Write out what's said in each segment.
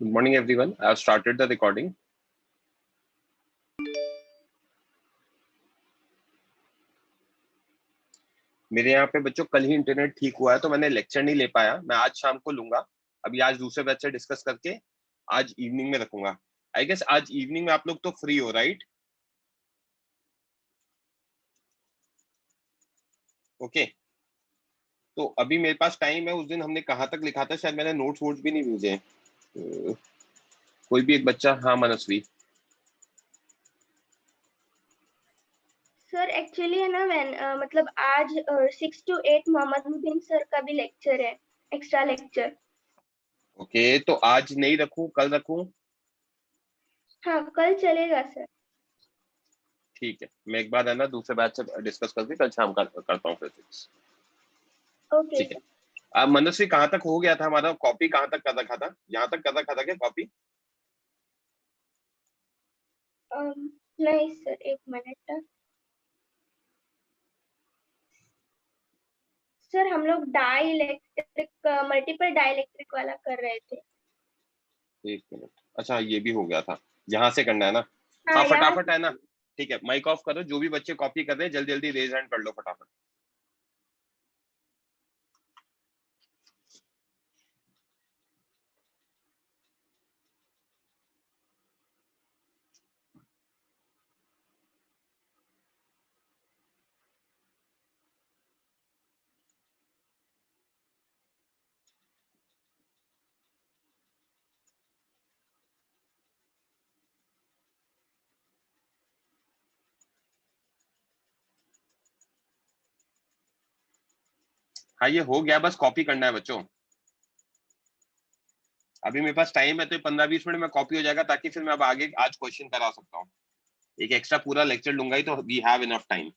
Good morning, everyone. I have started the recording. मेरे यहाँ पे बच्चों कल ही इंटरनेट ठीक हुआ है तो मैंने लेक्चर नहीं ले पाया। मैं आज शाम को लूंगा। अभी आज दूसरे बैच से डिस्कस करके आज इवनिंग में रखूंगा। आई गेस आज इवनिंग में आप लोग तो फ्री हो, राइट? ओके। तो अभी मेरे पास टाइम है। उस दिन हमने कहाँ तक लिखा था? शायद मैंने नोट्स वोट्स भी नहीं भेजे हैं। कोई भी एक बच्चा, हाँ मनस्वी। सर एक्चुअली है ना मतलब आज 6 to 8 मोहम्मद मुबीन सर का भी लेक्चर है, एक्स्ट्रा लेक्चर। ओके, तो आज नहीं रखूं, कल रखूं? हाँ कल चलेगा सर। ठीक है, मैं एक बार है ना दूसरे बैच से डिस्कस करके कल शाम का करता हूँ फिजिक्स। ओके ठीक है। सर। अब मनस्वी कहाँ तक हो गया था हमारा? कॉपी कहाँ तक कर रखा था? यहाँ तक कर रखा था क्या कॉपी? नहीं सर, एक मिनट। सर हम लोग dielectric multiple dielectric वाला कर रहे थे। एक मिनट। अच्छा, ये भी हो गया था। यहाँ से करना है ना? हाँ, हाँ यहाँ। फटाफट है ना। ठीक है, माइक ऑफ करो। जो भी बच्चे कॉपी कर रहे हैं जल्दी जल्दी रेज हैंड कर लो फटाफट। हाँ, ये हो गया। बस कॉपी करना है बच्चों। अभी मेरे पास टाइम है तो 15-20 मिनट में कॉपी हो जाएगा, ताकि फिर मैं अब आगे आज क्वेश्चन करा सकता हूँ। एक एक्स्ट्रा पूरा लेक्चर लूंगा ही तो we have enough time.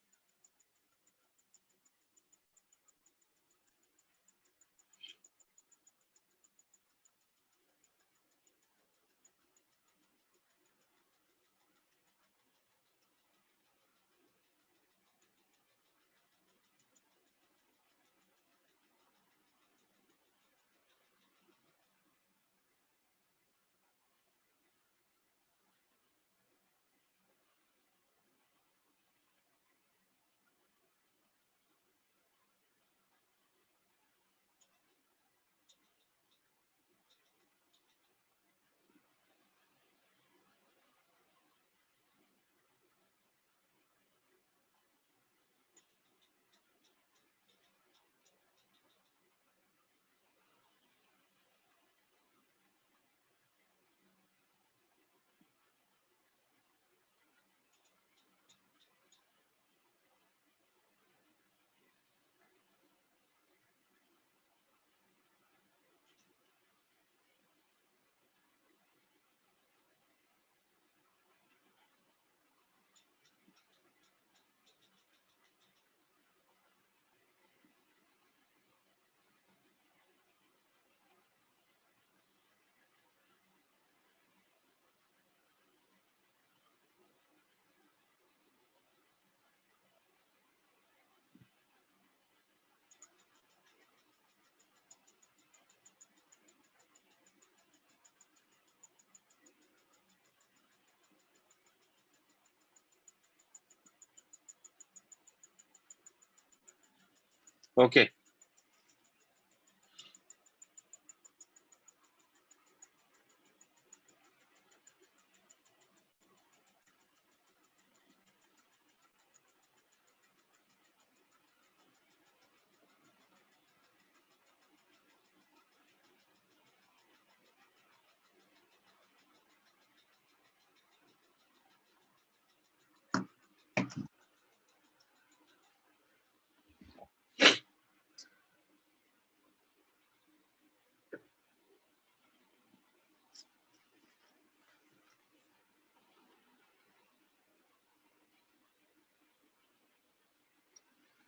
Okay.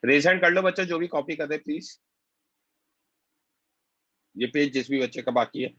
Raise hand कर लो बच्चों, जो भी कॉपी कर रहे प्लीज। ये पेज जिस भी बच्चे का बाकी है।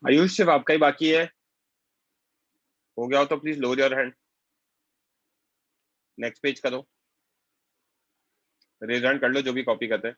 आयुष सिर्फ आपका ही बाकी है, हो गया हो तो please lower your hand. Next page करो, रेज हैंड कर लो जो भी कॉपी करते हैं।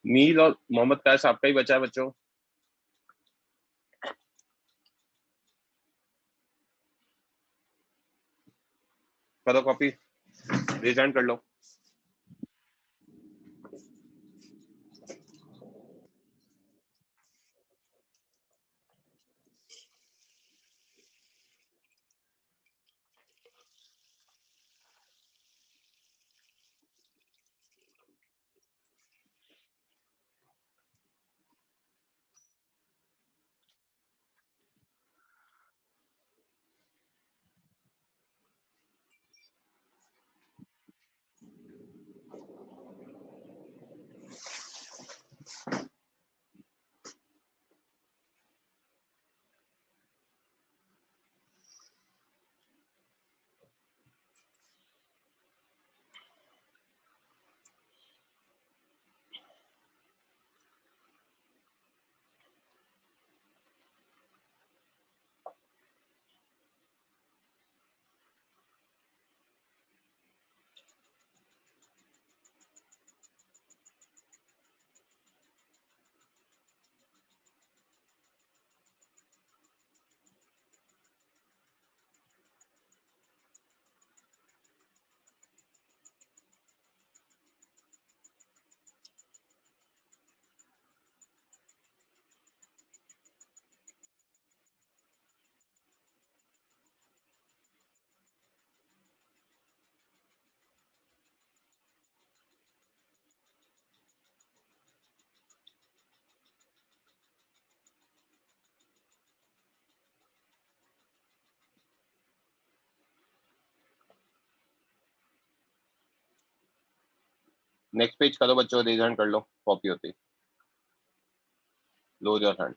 मील और मोहम्मद कैस आपका ही बचा है बच्चों, करो कॉपी, रेज हैंड कर लो। नेक्स्ट पेज करो बच्चों, रेज हैंड कर लो कॉपी होती, लोअर योर हैंड।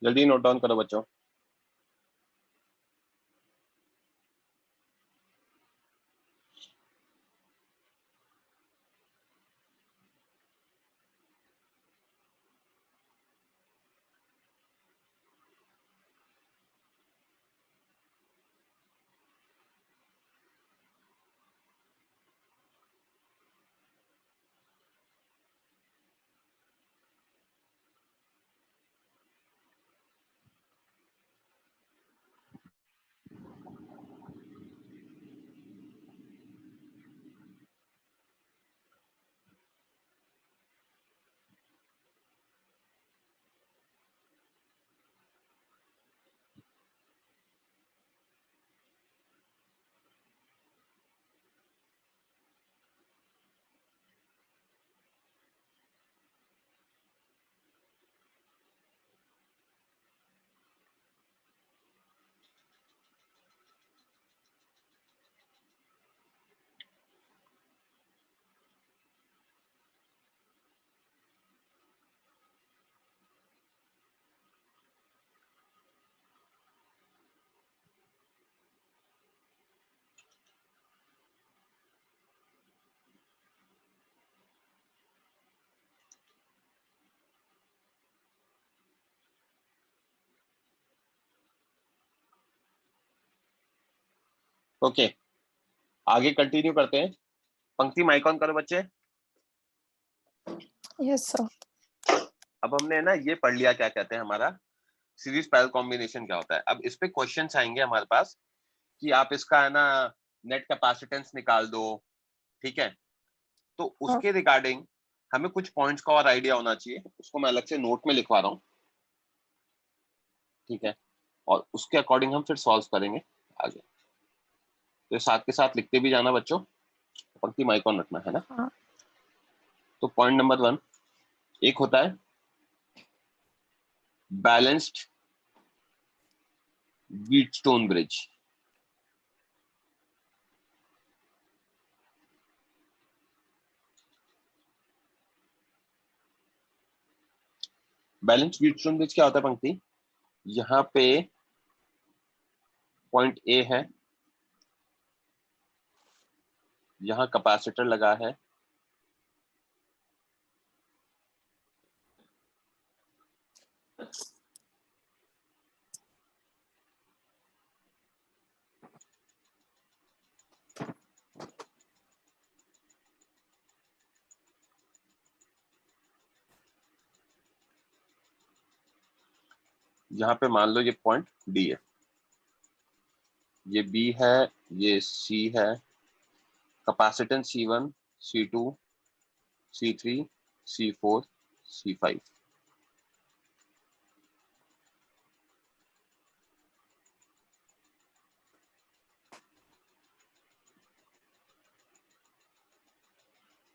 जल्दी नोट डाउन करो बच्चों। ओके, आगे कंटिन्यू करते हैं। पंक्ति माइक ऑन करो बच्चे। Yes sir. अब हमने ना ये पढ़ लिया क्या कहते हैं हमारा सीरीज पैरेलल कॉम्बिनेशन क्या होता है। अब इस पे क्वेश्चंस आएंगे हमारे पास कि आप इसका है ना नेट कैपेसिटेंस निकाल दो, ठीक है। तो उसके रिगार्डिंग हमें कुछ पॉइंट्स का और आइडिया होना चाहिए, उसको मैं अलग से नोट में लिखवा रहा हूँ, ठीक है। और उसके अकॉर्डिंग हम फिर सॉल्व करेंगे आगे। तो साथ के साथ लिखते भी जाना बच्चों, पंक्ति माइक ऑन रखना है ना। हाँ। तो पॉइंट नंबर 1 एक होता है balanced Wheatstone bridge. Balanced Wheatstone bridge क्या होता है पंक्ति, यहाँ पे पॉइंट ए है, यहाँ कैपेसिटर लगा है, यहाँ पे मान लो ये पॉइंट डी है, ये बी है, ये सी है, capacitance C1 C2 C3 C4 C5।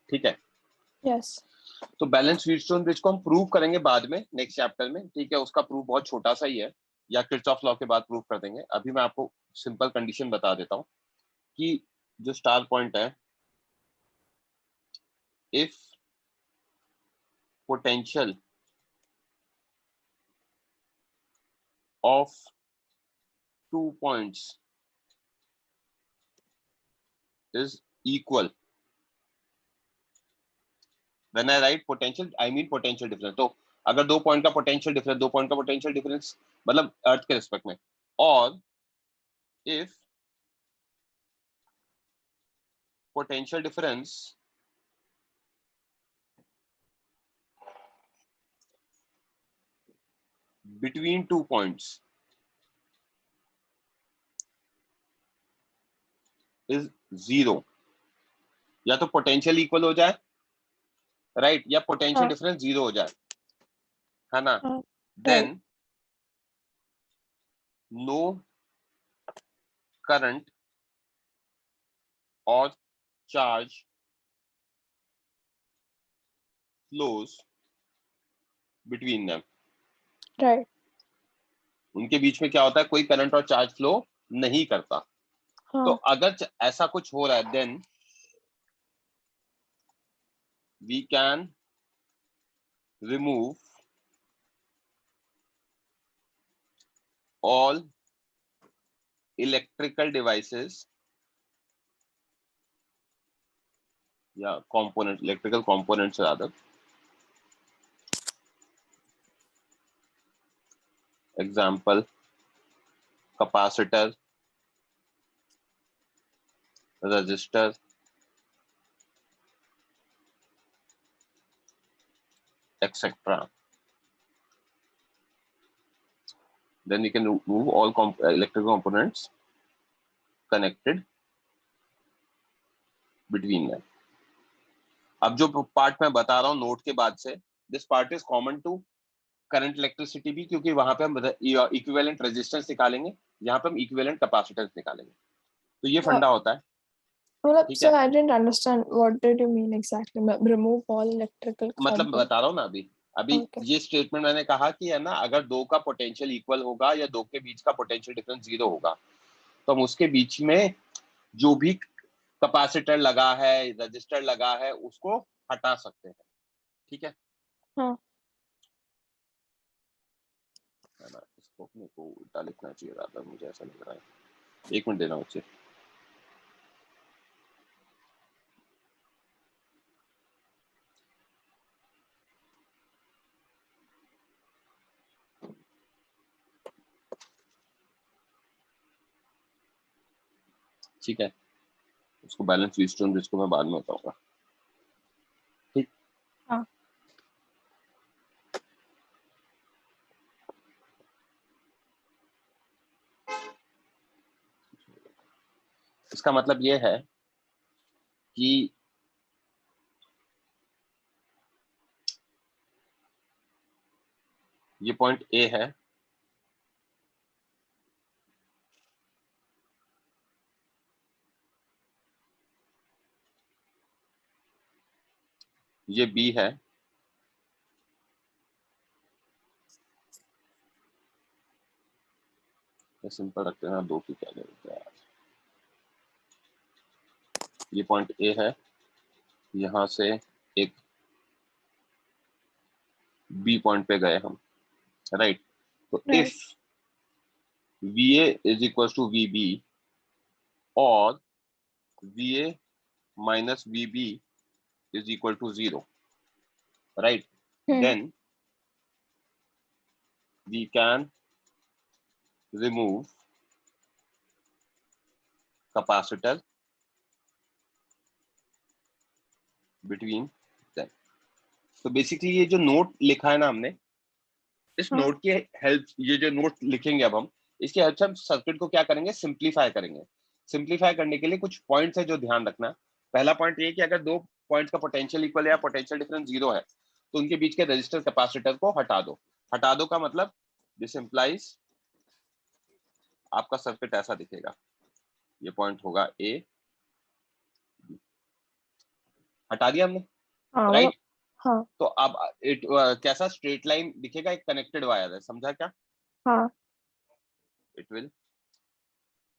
ठीक है। यस। तो बैलेंस व्हीटस्टोन ब्रिज को हम प्रूव करेंगे बाद में नेक्स्ट चैप्टर में, ठीक है। उसका प्रूफ बहुत छोटा सा ही है, या किर्चॉफ लॉ के बाद प्रूव कर देंगे। अभी मैं आपको सिंपल कंडीशन बता देता हूँ कि जो स्टार पॉइंट है, if potential of 2 points is equal, when I write potential I mean potential difference। तो अगर 2 पॉइंट का पोटेंशियल डिफरेंस, 2 पॉइंट का पोटेंशियल डिफरेंस मतलब अर्थ के रिस्पेक्ट में, और if potential difference between 2 points is 0, या तो पोटेंशियल इक्वल हो जाए, राइट, या पोटेंशियल डिफरेंस 0 हो जाए, है ना, देन नो करंट और charge flows between them. Right. उनके बीच में क्या होता है, कोई करंट और चार्ज फ्लो नहीं करता। तो अगर ऐसा कुछ हो रहा है, then we can remove all electrical devices या components, electrical components rather, example capacitor, resistor, etc. Then we can move all electrical components connected between them. अब जो पार्ट मैं बता रहा हूँ नोट के बाद से, this part is common to current electricity भी, क्योंकि वहां पे हम इक्विवेलेंट रेजिस्टेंस निकालेंगे, यहाँ पे हम इक्विवेलेंट कैपेसिटेंस निकालेंगे. तो ये फंडा होता है. Well, ठीक so है, I didn't understand. What did you mean exactly? Remove all electrical मतलब components. बता रहा हूँ ना अभी Okay. ये स्टेटमेंट मैंने कहा कि है ना, अगर दो का पोटेंशियल इक्वल होगा या दो के बीच का पोटेंशियल डिफरेंस 0 होगा, तो हम उसके बीच में जो भी कैपेसिटर लगा है, रजिस्टर लगा है, उसको हटा सकते हैं. ठीक है. हाँ. है ना, इसको अपने को उल्टा लिखना चाहिए था, मुझे ऐसा लग रहा है. एक मिनट देना मुझे. ठीक है, उसको बैलेंस व्हीटस्टोन ब्रिज को मैं बाद में बताऊंगा. ठीक. हाँ. इसका मतलब ये है कि ये पॉइंट ए है, ये बी है, सिंपल रखते हैं, दो की क्या जरूरत है. ये पॉइंट ए है, यहां से एक बी पॉइंट पे गए हम, राइट. तो Right. If VA is equal to VB और VA minus VB is equal to 0, right? Then we can remove capacitor between them. तो बेसिकली ये जो नोट लिखा है ना हमने, इस हाँ. नोट की हेल्प, ये जो नोट लिखेंगे अब हम, इसकी हेल्प से हम सर्किट को क्या करेंगे, सिंप्लीफाई करेंगे. सिंप्लीफाई करने के लिए कुछ पॉइंट्स है जो ध्यान रखना. पहला पॉइंट ये कि अगर दो पॉइंट्स का पोटेंशियल इक्वल या पोटेंशियल डिफरेंस 0 है, तो उनके बीच के रजिस्टर कैपेसिटर को हटा दो. हटा दो का मतलब दिस इंप्लाइज आपका सर्किट ऐसा दिखेगा. ये पॉइंट होगा ए, हटा दिया हमने, हाँ. राइट. हाँ. तो अब कैसा स्ट्रेट लाइन दिखेगा, एक कनेक्टेड वायर है, समझा क्या? हाँ. इट विल,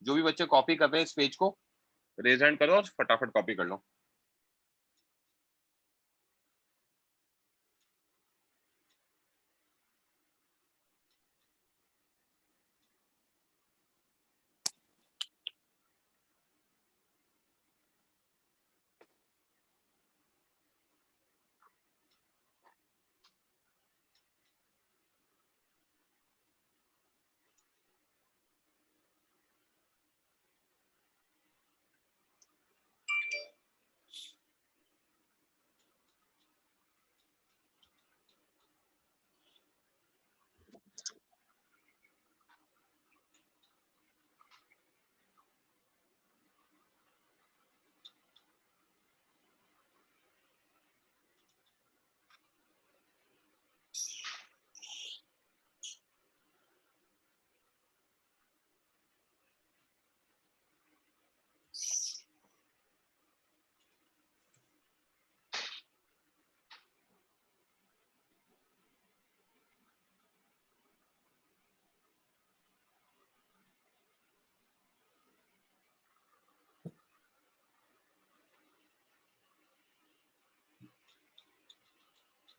जो भी बच्चे कॉपी कर रहे हैं इस पेज को रेज हैंड करो और फटाफट कॉपी कर लो.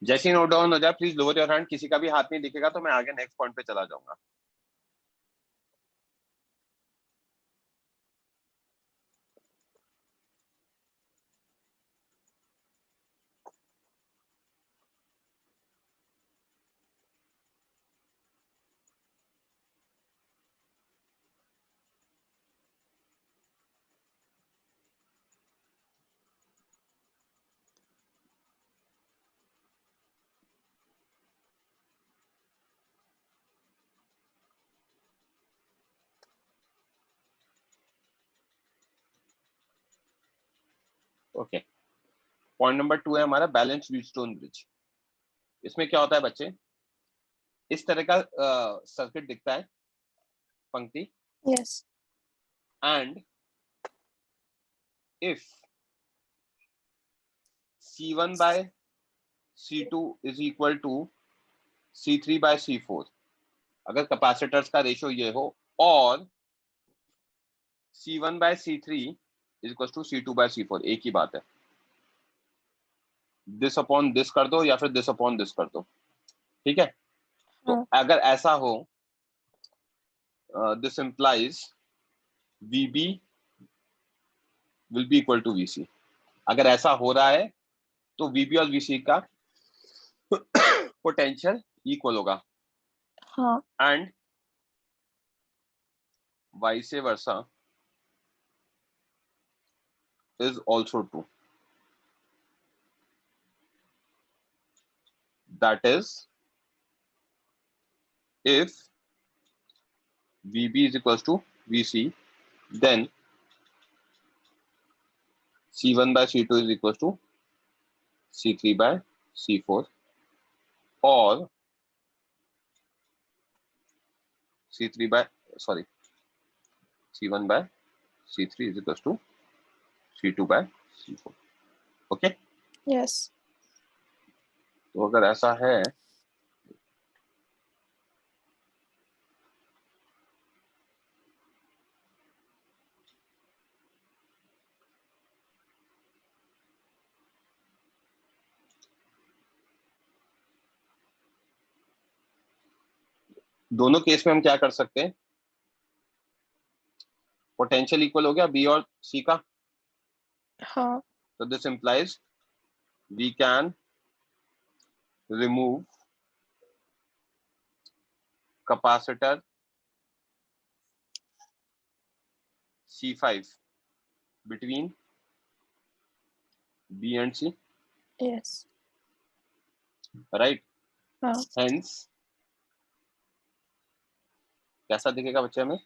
जैसे ही नोट डाउन हो जाए प्लीज लोअर योर हैंड. किसी का भी हाथ नहीं दिखेगा तो मैं आगे नेक्स्ट पॉइंट पे चला जाऊंगा. ओके, पॉइंट नंबर 2 है हमारा बैलेंस व्हीटस्टोन ब्रिज। इसमें क्या होता है बच्चे, इस तरह का सर्किट दिखता है, पंक्ति, Yes. And if C1 by C2 is equal to C3 by C4, अगर कैपेसिटर्स का रेशियो ये हो, और C1 by C3 is equal to C2 by C4, एक ही बात है, दिस अपॉन दिस कर दो या फिर दिस अपॉन दिस कर दो, ठीक है। तो हाँ. अगर ऐसा हो, this implies VB will be equal to VC। अगर ऐसा हो रहा है तो VB और VC का पोटेंशियल इक्वल होगा, हाँ. And vice versa is also true। That is, if VB is equals to VC, then C1 by C2 is equals to C3 by C4, or C3 by, sorry, C1 by C3 is equals to C2 by C4। Okay, Yes. तो अगर ऐसा है, दोनों case में हम क्या कर सकते हैं, पोटेंशियल इक्वल हो गया बी और सी का, हाँ. so this implies we can remove capacitor C5 between B and C, Yes. right? हाँ. Hence, कैसा दिखेगा बच्चे हमें,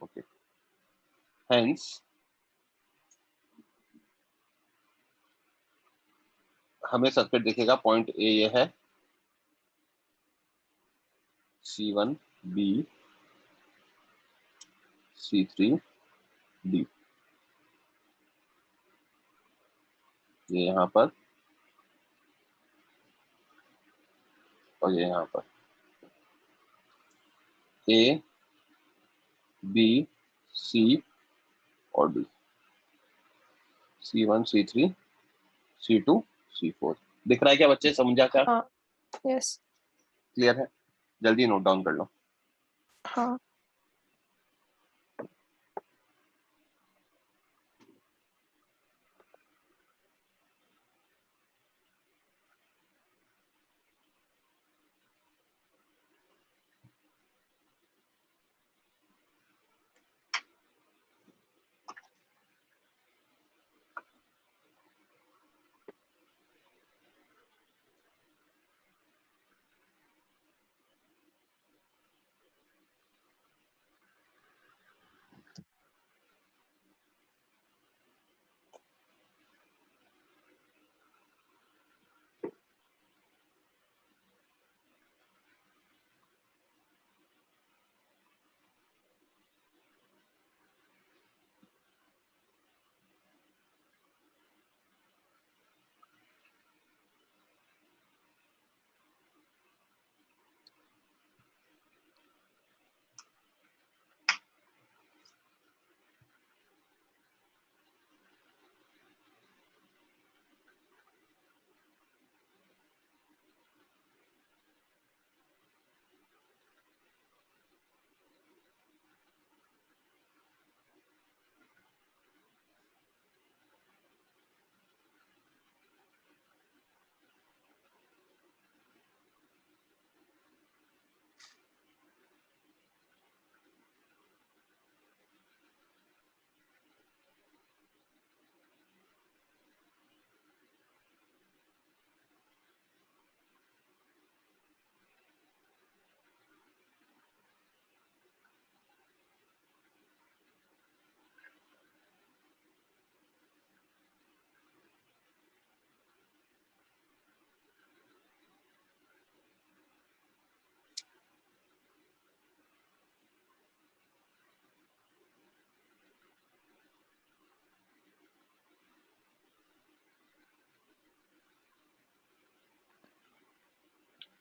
ओके, hence हमें सर्किट दिखेगा, पॉइंट ए ये है, C1 B C3 D, ये यहाँ पर और ये यहाँ पर, A B C और D, C1 C3 C2 C4। दिख रहा है क्या बच्चे, समझा क्या, हाँ. Yes. क्लियर है, जल्दी नोट डाउन कर लो। हाँ.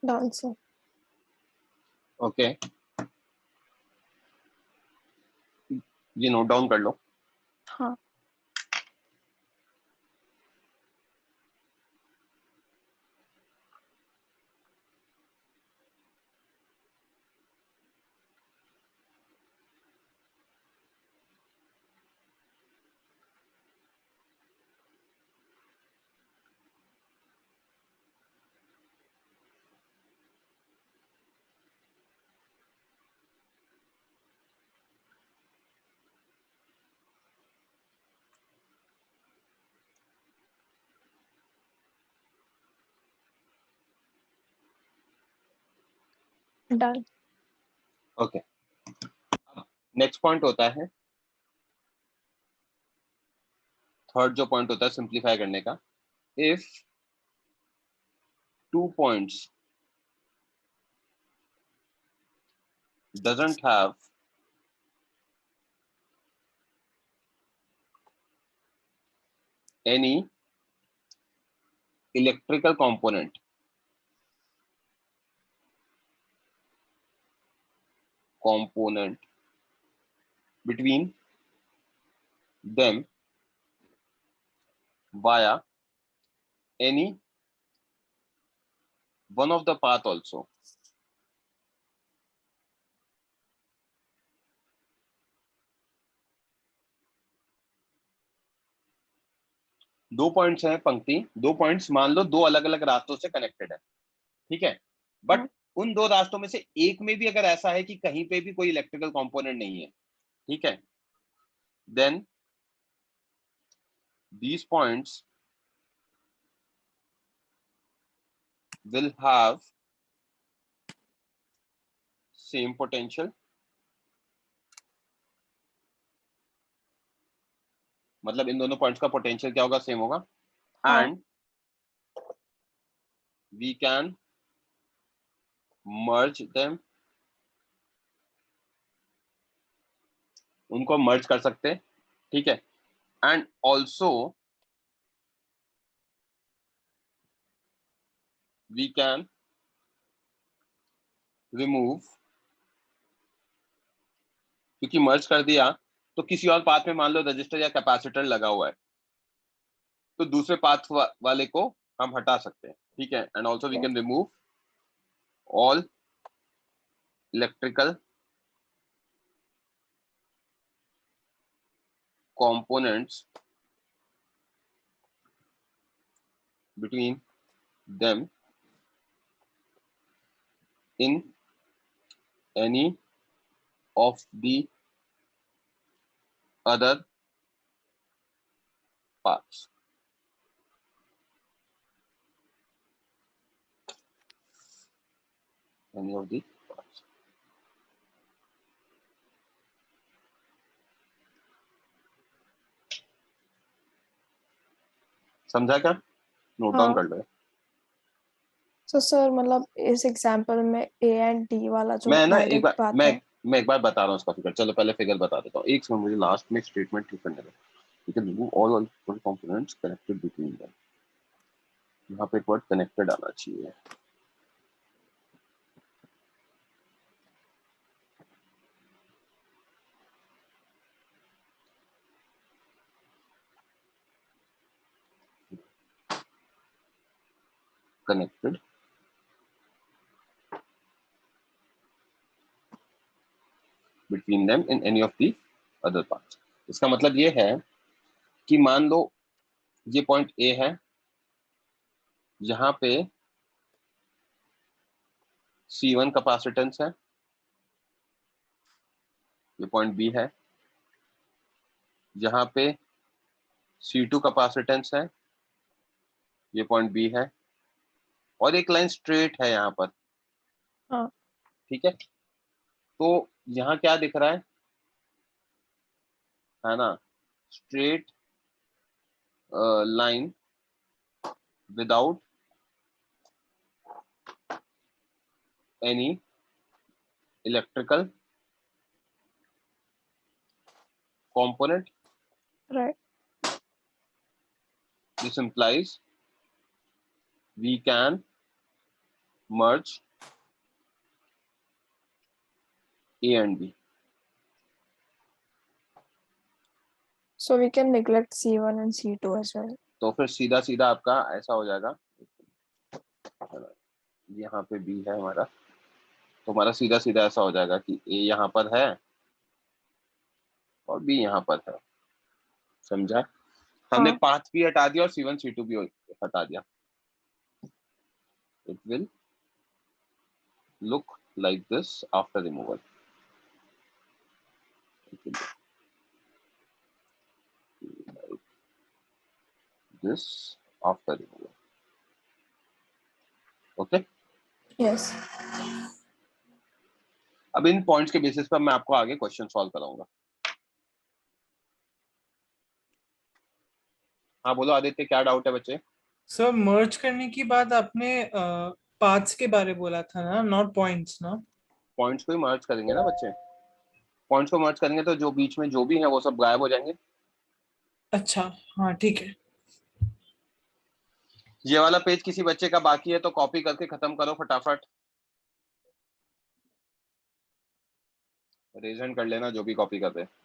Done, sir. ओके, ये नोट डाउन कर लो। हाँ. Done. ओके, नेक्स्ट पॉइंट होता है, थर्ड जो पॉइंट होता है सिंप्लीफाई करने का, if 2 points doesn't have any electrical component between them via any one of the path also. दो पॉइंट्स हैं पंक्ति, दो पॉइंट्स मान लो दो अलग अलग रास्तों से कनेक्टेड है, ठीक है, बट उन दो रास्तों में से एक में भी अगर ऐसा है कि कहीं पे भी कोई इलेक्ट्रिकल कंपोनेंट नहीं है, ठीक है, then these points will have same potential, मतलब इन दोनों पॉइंट्स का पोटेंशियल क्या होगा, सेम होगा, and we can merge them, उनको मर्ज कर सकते हैं, ठीक है, and also we can remove, क्योंकि मर्ज कर दिया तो किसी और पाथ में मान लो रजिस्टर या कैपेसिटर लगा हुआ है, तो दूसरे पाथ वाले को हम हटा सकते हैं, ठीक है, and also we can remove all electrical components between them in any of the other paths. Any of the paths. समझा क्या? नोट डाउन कर लो। So sir, मतलब इस एग्जांपल में A and D वाला जो मैं ना डायरेक्ट पाथ है, मैं एक बार बता रहा हूँ उसका फिगर। चलो पहले फिगर बता देता हूँ, एक सेकंड, मुझे लास्ट में स्टेटमेंट ठीक करने दो। You can remove all components connected between them. यहाँ पे एक वर्ड कनेक्टेड आना चाहिए। connected between them in any of the other paths. इसका मतलब ये है कि मान लो ये पॉइंट ए है, यहाँ पे C1 कैपेसिटेंस है, ये पॉइंट बी है, यहाँ पे C2 कैपेसिटेंस है, ये पॉइंट बी है, और एक लाइन स्ट्रेट है यहाँ पर, ठीक है। तो यहाँ क्या दिख रहा है ना, straight line without any electrical component. right? This implies we can merge A and B. So we can neglect C1 and C2 as well. तो फिर सीधा सीधा आपका ऐसा हो जाएगा, यहाँ पे B है हमारा, तो हमारा सीधा सीधा ऐसा हो जाएगा कि A यहाँ पर है और B यहाँ पर है। समझा? हमने हाँ। पाथ भी हटा दिया और C1 C2 भी हटा दिया। It will look like this after removal. It will look like this after removal. Okay? Yes. अब इन पॉइंट्स के बेसिस पर मैं आपको आगे क्वेश्चन सॉल्व कराऊंगा। हाँ बोलो आदित्य, क्या डाउट है बच्चे? सर मर्ज करने की बात आपने पार्ट्स के बारे बोला था ना, नॉट पॉइंट्स ना? पॉइंट्स को ही मर्ज करेंगे ना बच्चे, पॉइंट्स को मर्ज करेंगे तो जो बीच में जो भी है वो सब गायब हो जाएंगे। अच्छा हाँ ठीक है। ये वाला पेज किसी बच्चे का बाकी है तो कॉपी करके खत्म करो फटाफट, रेज हैंड कर लेना जो भी कॉपी कर रहे हैं।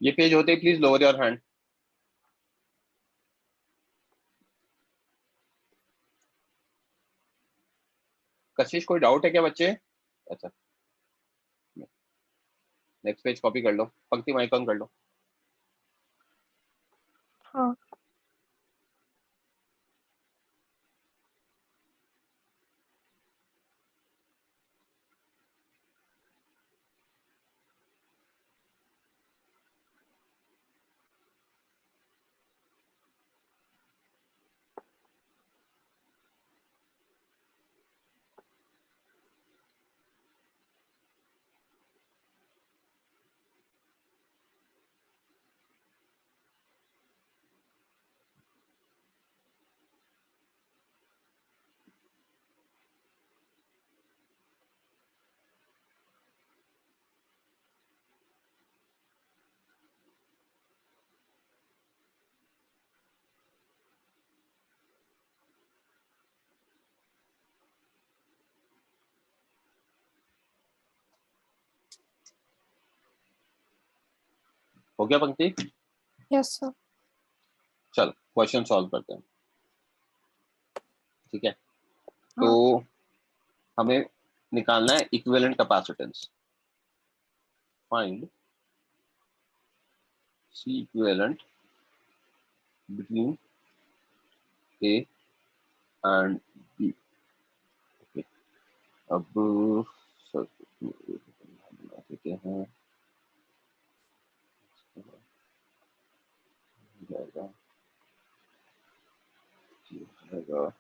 ये पेज होते ही प्लीज लोअर योर हैंड। कशिश कोई डाउट है क्या बच्चे? अच्छा नेक्स्ट पेज कॉपी कर लो, पंक्ति माइक ऑन कर लो। हाँ। हो गया पंक्ति? Yes sir. चलो क्वेश्चन सॉल्व करते हैं, ठीक है? तो हाँ। हमें निकालना है equivalent capacitance. Find C equivalent between A and B। okay। अब सर्किट में बना देते हैं, जाएगा ये जाएगा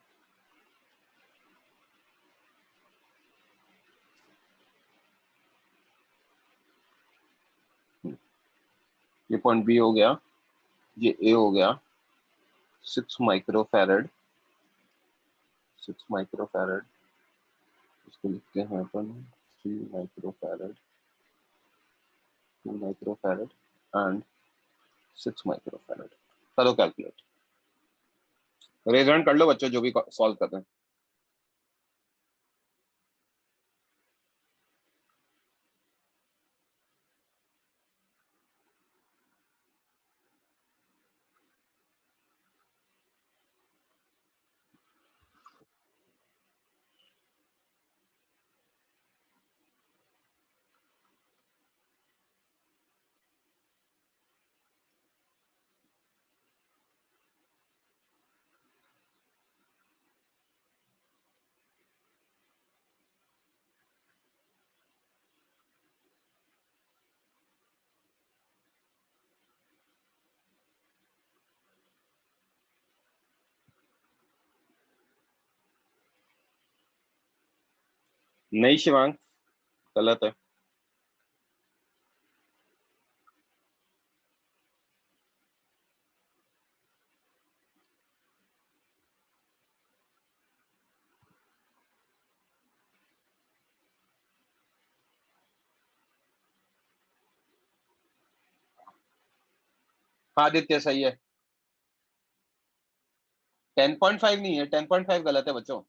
ये पॉइंट बी हो गया, ये ए हो गया 6 माइक्रोफैरड, 6 माइक्रोफैरड, इसको लिखते हैं अपन 3 माइक्रोफैरड, 2 माइक्रोफैरड एंड 6 माइक्रोफैरड। करो कैलकुलेट, रेज हैंड कर लो बच्चों जो भी सॉल्व कर रहे हैं। नहीं शिवांग, गलत है। हाँ आदित्य सही है। 10.5 नहीं है, 10.5 गलत है बच्चों।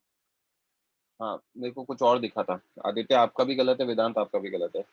हाँ मेरे को कुछ और दिखा था। आदित्य आपका भी गलत है, वेदांत आपका भी गलत है।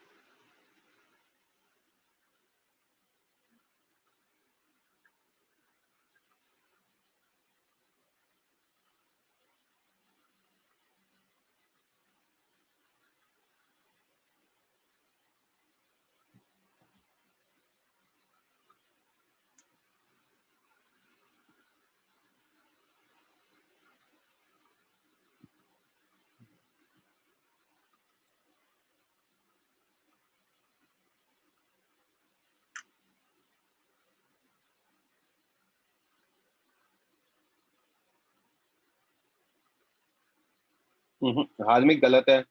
हार्मिक गलत है,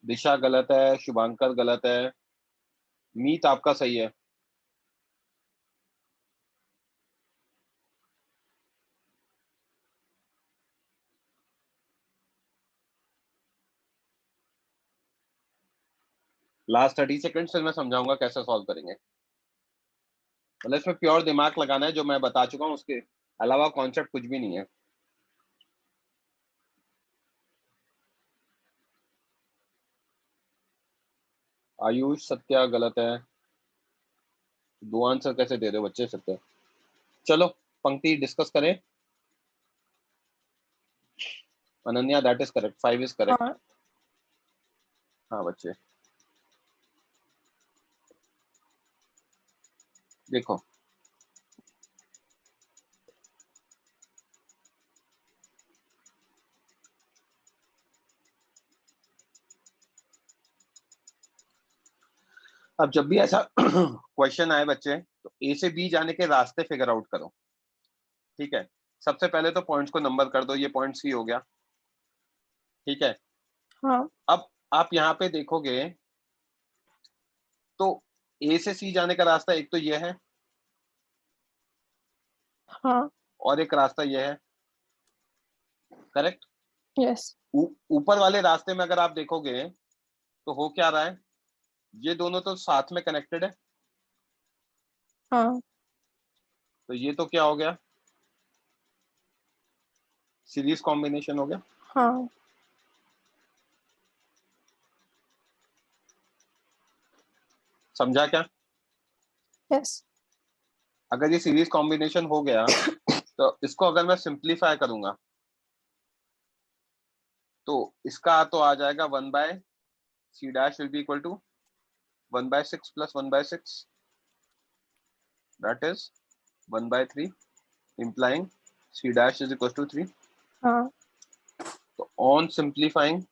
दिशा गलत है, शुभांकर गलत है, मीत आपका सही है। लास्ट 30 सेकंड फिर मैं समझाऊंगा कैसे सॉल्व करेंगे। मतलब इसमें प्योर दिमाग लगाना है, जो मैं बता चुका हूँ उसके अलावा कॉन्सेप्ट कुछ भी नहीं है। आयुष सत्या गलत है। दो आंसर कैसे दे रहे हो बच्चे सत्या। चलो पंक्ति डिस्कस करें। Ananya that is correct, 5 is correct. हाँ हाँ बच्चे देखो, अब जब भी ऐसा क्वेश्चन आए बच्चे, तो ए से बी जाने के रास्ते फिगर आउट करो। ठीक है, सबसे पहले तो पॉइंट्स को नंबर कर दो, ये पॉइंट सी हो गया। ठीक है, हाँ अब आप यहाँ पे देखोगे तो ए से सी जाने का रास्ता एक तो ये है, हाँ और एक रास्ता ये है। करेक्ट। यस ऊपर वाले रास्ते में अगर आप देखोगे तो हो क्या रहा है, ये दोनों तो साथ में कनेक्टेड है। हाँ तो ये तो क्या हो गया, सीरीज कॉम्बिनेशन हो गया। हाँ समझा क्या। यस अगर ये सीरीज कॉम्बिनेशन हो गया तो इसको अगर मैं सिंप्लीफाई करूंगा तो इसका तो आ जाएगा 1 by C dash will be equal to 1/6 plus 1/6, that is 1/3, implying c dash is equal to 3. हाँ तो on simplifying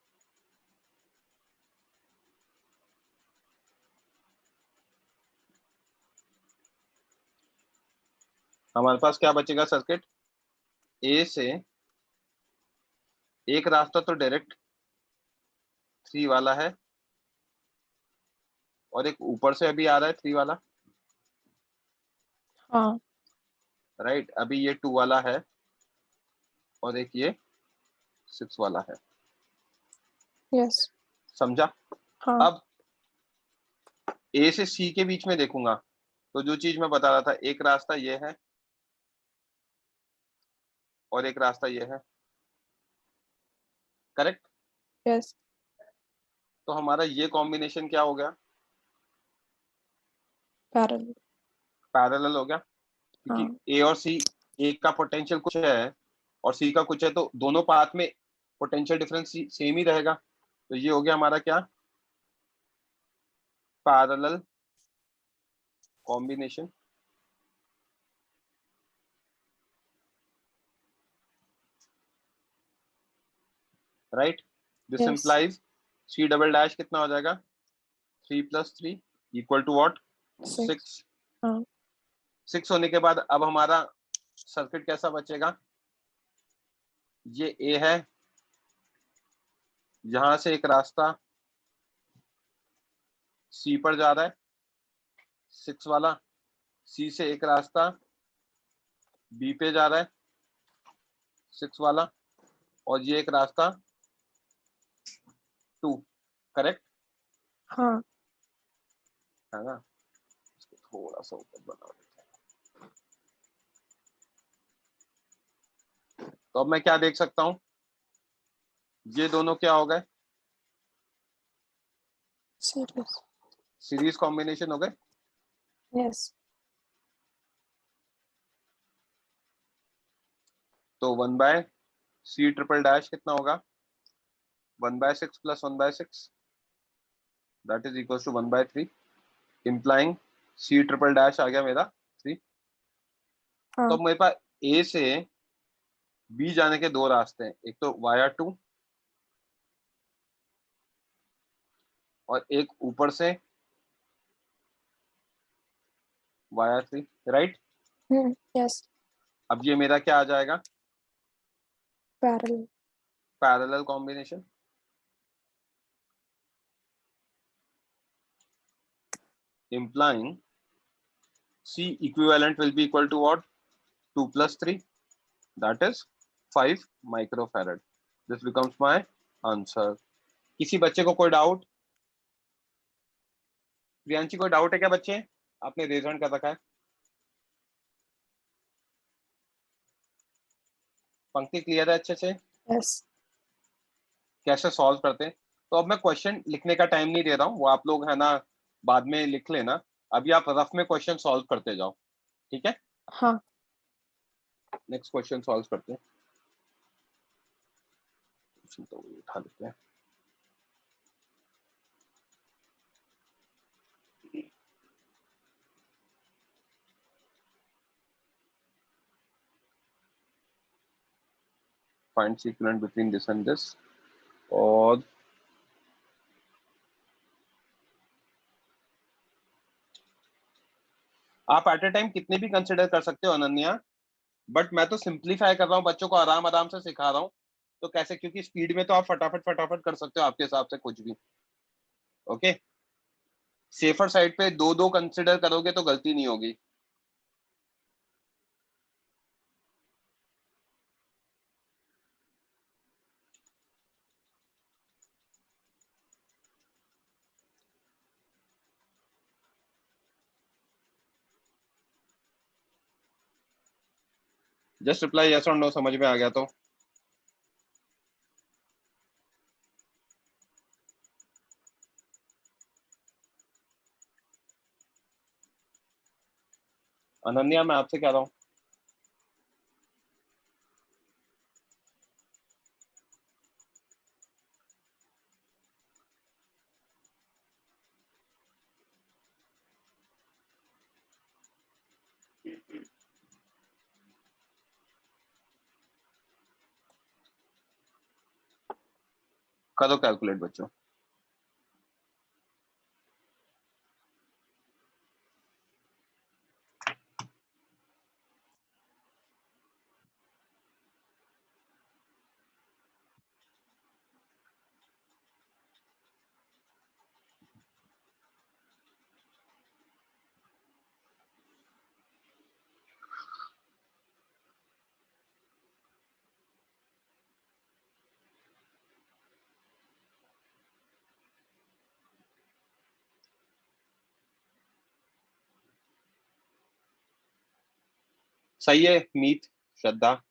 हमारे पास क्या बचेगा सर्किट, ए से एक रास्ता तो डायरेक्ट 3 वाला है, और एक ऊपर से अभी आ रहा है 3 वाला। हाँ राइट, अभी ये 2 वाला है और एक ये 6 वाला है। यस समझा। हाँ अब ए से सी के बीच में देखूंगा तो जो चीज मैं बता रहा था, एक रास्ता ये है और एक रास्ता ये है। करेक्ट। यस तो हमारा ये कॉम्बिनेशन क्या हो गया, पैरेलल पैरेलल हो गया। हाँ क्योंकि ए और सी, एक का पोटेंशियल कुछ है और सी का कुछ है, तो दोनों पाथ में पोटेंशियल डिफरेंस सेम ही रहेगा। तो ये हो गया हमारा क्या, parallel combination. Right, this yes implies C double dash कितना हो जाएगा, 3 + 3 इक्वल टू व्हाट, 6 6। हाँ 6 होने के बाद अब हमारा सर्किट कैसा बचेगा, ये ए है यहां से एक रास्ता सी पर जा रहा है 6 वाला, सी से एक रास्ता बी पे जा रहा है 6 वाला, और ये एक रास्ता 2, करेक्ट हाँ है ना? इसको थोड़ा सा ऊपर बना देते हैं। तो अब मैं क्या देख सकता हूँ, ये दोनों क्या हो गए, सीरियस सीरीज कॉम्बिनेशन हो गए। यस तो 1/C ट्रिपल डैश कितना होगा, 1/6 + 1/6 that is equal to 1/3, implying C triple dash आ गया मेरा 3। हाँ तो मेरे पास ए से बी जाने के दो रास्ते हैं, एक तो वाया 2 और एक ऊपर से वाया 3, राइट। यस अब ये मेरा क्या आ जाएगा, parallel parallel combination, implying C equivalent will be equal to what, 2 + 3 that is 5 microfarad. This becomes my answer. किसी बच्चे को कोई डाउट, प्रियांशी कोई डाउट है क्या बच्चे, आपने रेज हैंड कर रखा है, पंक्ति क्लियर है अच्छे से, यस कैसे सॉल्व करते हैं। तो अब मैं क्वेश्चन लिखने का टाइम नहीं दे रहा हूँ, वो आप लोग है ना बाद में लिख लेना, अभी आप रफ में क्वेश्चन सॉल्व करते जाओ, ठीक है। हाँ नेक्स्ट क्वेश्चन सॉल्व करते हैं, तो उठा लेते हैं। Find C equivalent between this and this, और आप एट ए टाइम कितने भी कंसिडर कर सकते हो अनन्या, बट मैं तो सिंप्लीफाई कर रहा हूँ, बच्चों को आराम आराम से सिखा रहा हूँ। तो कैसे, क्योंकि स्पीड में तो आप फटाफट फटाफट कर सकते हो आपके हिसाब से कुछ भी, ओके। सेफर साइड पे दो दो कंसिडर करोगे तो गलती नहीं होगी। जस्ट रिप्लाई यस और नो, समझ में आ गया तो। अनन्या मैं आपसे कह रहा हूँ, करो कैलकुलेट बच्चों। सही है मीत, श्रद्धा।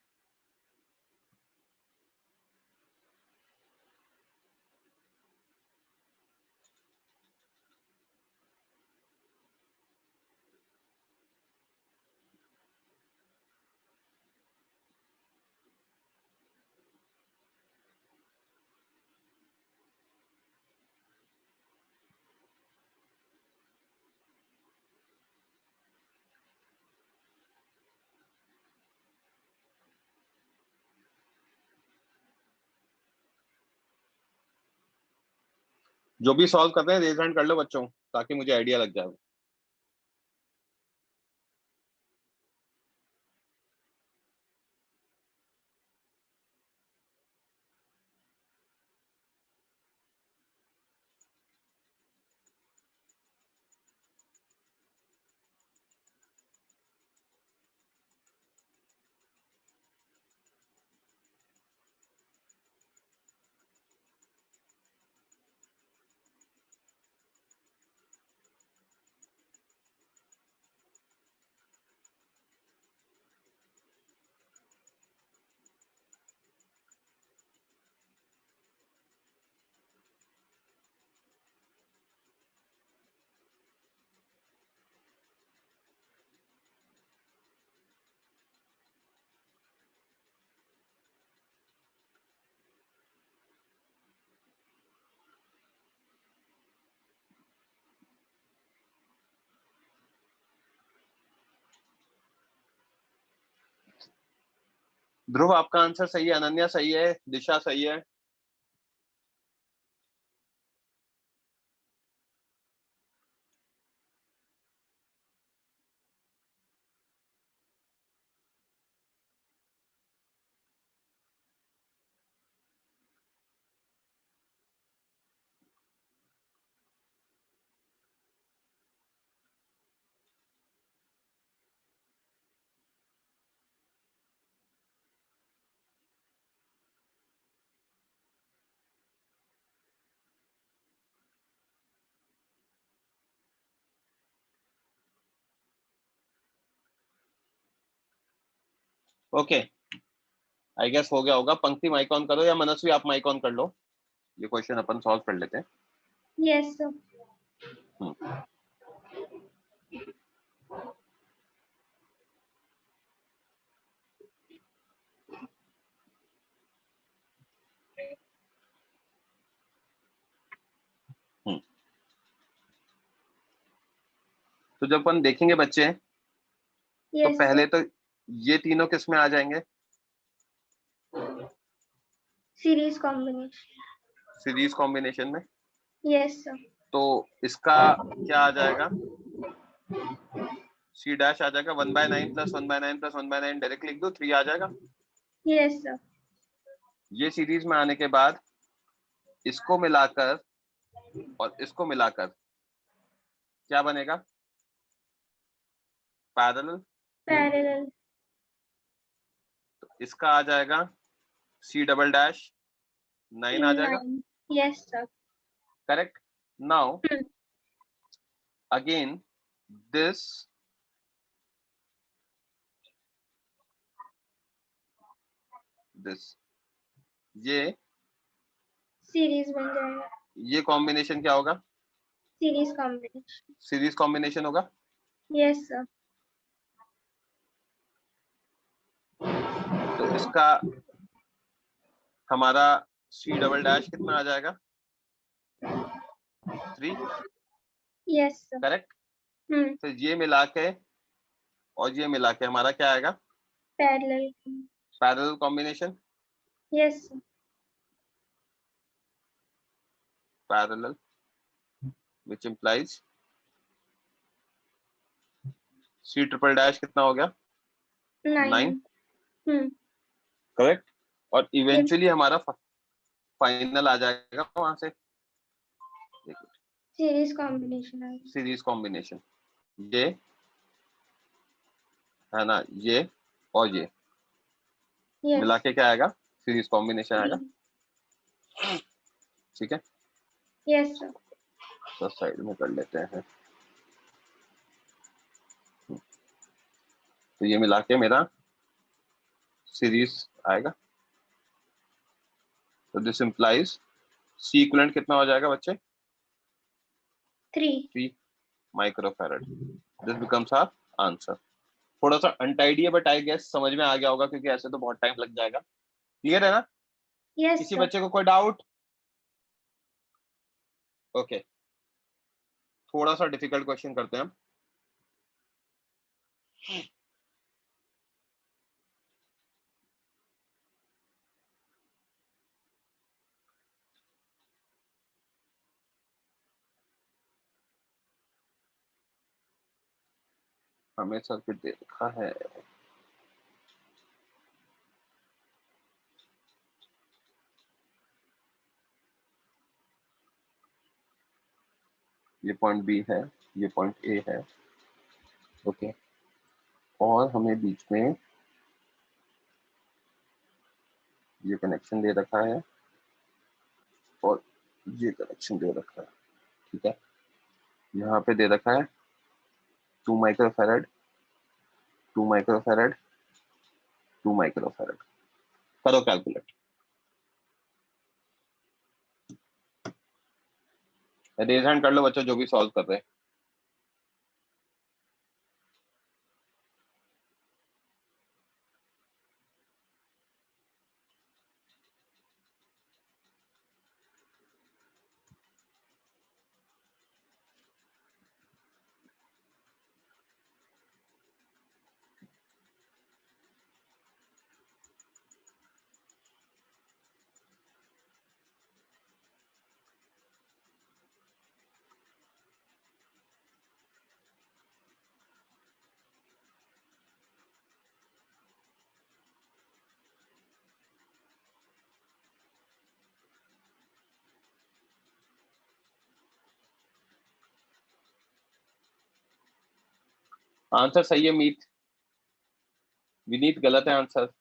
जो भी सॉल्व कर रहे हैं रेज हैंड कर लो बच्चों, ताकि मुझे आइडिया लग जाए। ध्रुव आपका आंसर सही है, अनन्या सही है, दिशा सही है। ओके, आई गेस हो गया होगा। पंक्ति माइक ऑन करो, या मनस्वी आप माइक ऑन कर लो, ये क्वेश्चन अपन सॉल्व कर लेते हैं। Yes sir. तो जब अपन देखेंगे बच्चे, तो यस पहले सर। तो ये तीनों किस में आ जाएंगे? Series combination. सीरीज कॉम्बिनेशन में। Yes sir. तो इसका क्या आ जाएगा? सी डैश आ जाएगा, 1/9 प्लस 1/9 प्लस 1/9, डायरेक्ट लिख दो, 3 आ जाएगा। Yes sir. ये सीरीज में आने के बाद इसको मिलाकर और इसको मिलाकर क्या बनेगा? पैरेलल। पैरेलल। तो इसका आ जाएगा सी डबल डैश 9 आ जाएगा। 9। Yes sir. Correct. Now again this ये सीरीज बन जाएगा। ये कॉम्बिनेशन क्या होगा? Series combination. सीरीज कॉम्बिनेशन होगा। Yes sir. तो इसका हमारा सी डबल डैश कितना आ जाएगा? 3। Yes sir. करेक्ट। तो ये मिला के और ये मिला के हमारा क्या आएगा? Parallel. Parallel combination. Yes sir. Parallel which implies C triple dash कितना हो गया? 9। 9। करेक्ट। और इवेंचुअली हमारा फाइनल आ जाएगा वहां से, सीरीज कॉम्बिनेशन आएगा। Series combination. ये है ना, ये और ये मिला के क्या आएगा? सीरीज कॉम्बिनेशन आएगा। ठीक है, यस सर। तो साइड में कर लेते हैं। तो ये मिला के मेरा सीरीज आएगा। तो दिस इंप्लाइज सी इक्विवेलेंट कितना हो जाएगा बच्चे? 3 microfarad. This becomes our answer. थोड़ा सा अनटाइडी है, बट आई गेस समझ में आ गया होगा, क्योंकि ऐसे तो बहुत टाइम लग जाएगा। क्लियर है ना? यस किसी सर। बच्चे को कोई डाउट? ओके, थोड़ा सा डिफिकल्ट क्वेश्चन करते हैं हम। हमें सर्किट दे रखा है। ये पॉइंट बी है, ये पॉइंट ए है। ओके, और हमें बीच में ये कनेक्शन दे रखा है और ये कनेक्शन दे रखा है। ठीक है, यहाँ पे दे रखा है 2 माइक्रोफैरड, 2 माइक्रोफैरड, 2 माइक्रोफैरड। करो कैलकुलेट। रेज हैंड कर लो बच्चों जो भी सॉल्व कर रहे हैं। आंसर सही है मीत, विनीत गलत है आंसर।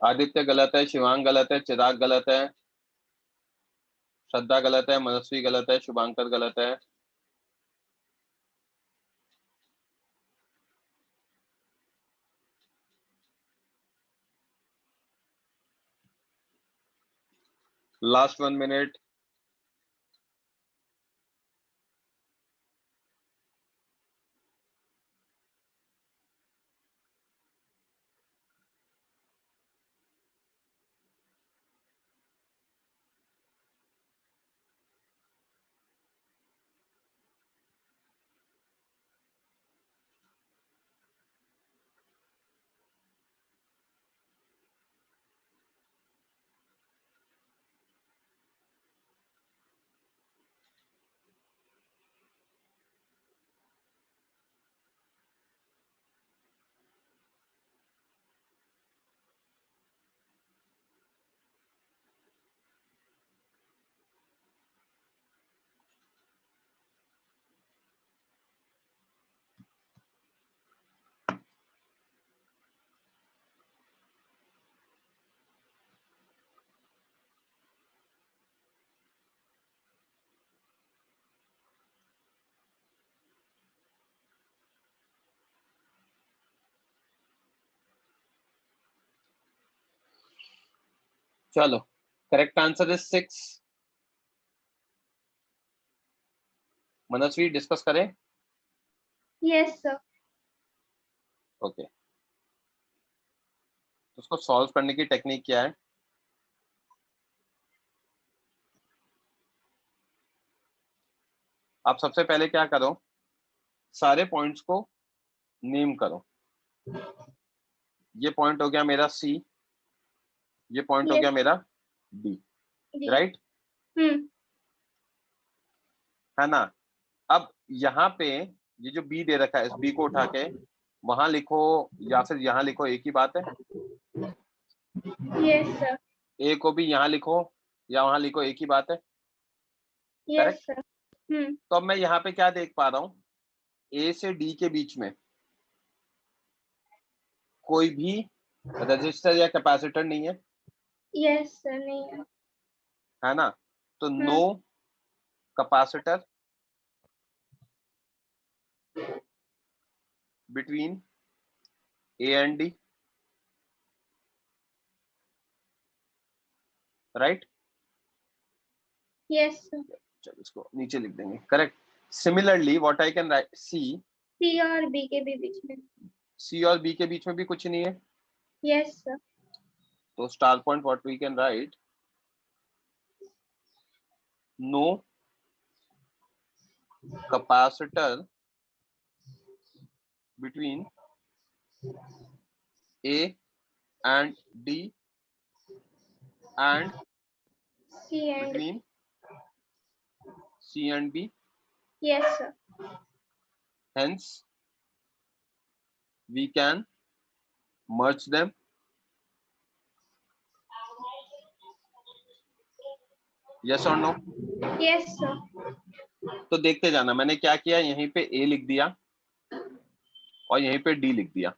आदित्य गलत है, शिवांग गलत है, चिराग गलत है, श्रद्धा गलत है, मनस्वी गलत है, शुभांकर गलत है। Last 1 minute. चलो, correct answer is 6। Manasvi discuss करें? Yes sir. ओके, तो उसको सॉल्व करने की टेक्निक क्या है? आप सबसे पहले क्या करो, सारे पॉइंट्स को नेम करो। ये पॉइंट हो गया मेरा सी, ये पॉइंट हो Yes. गया मेरा डी, जी। राइट? हम्म। है ना? अब यहाँ पे ये जो बी दे रखा है, इस बी को उठा के वहां लिखो या फिर यहाँ लिखो, एक ही बात है। Yes sir. ए को भी यहाँ लिखो या वहां लिखो, एक ही बात है। Yes sir. तो अब मैं यहाँ पे क्या देख पा रहा हूँ, ए से डी के बीच में कोई भी रजिस्टर या कैपेसिटर नहीं है, यस सर, नहीं है ना? तो no capacitor between A and D, right? Yes sir. चलो इसको नीचे लिख देंगे, correct. Similarly what I can write, C, C और बी के भी बीच में। सी और बी के बीच में भी कुछ नहीं है, यस सर। तो star point what we can write, no capacitor between A and D and C and between C and B. yes sir. Hence, we can merge them. Yes or no? Yes sir. तो देखते जाना, मैंने क्या किया, यहीं पे A लिख दिया और यहीं पे D लिख दिया,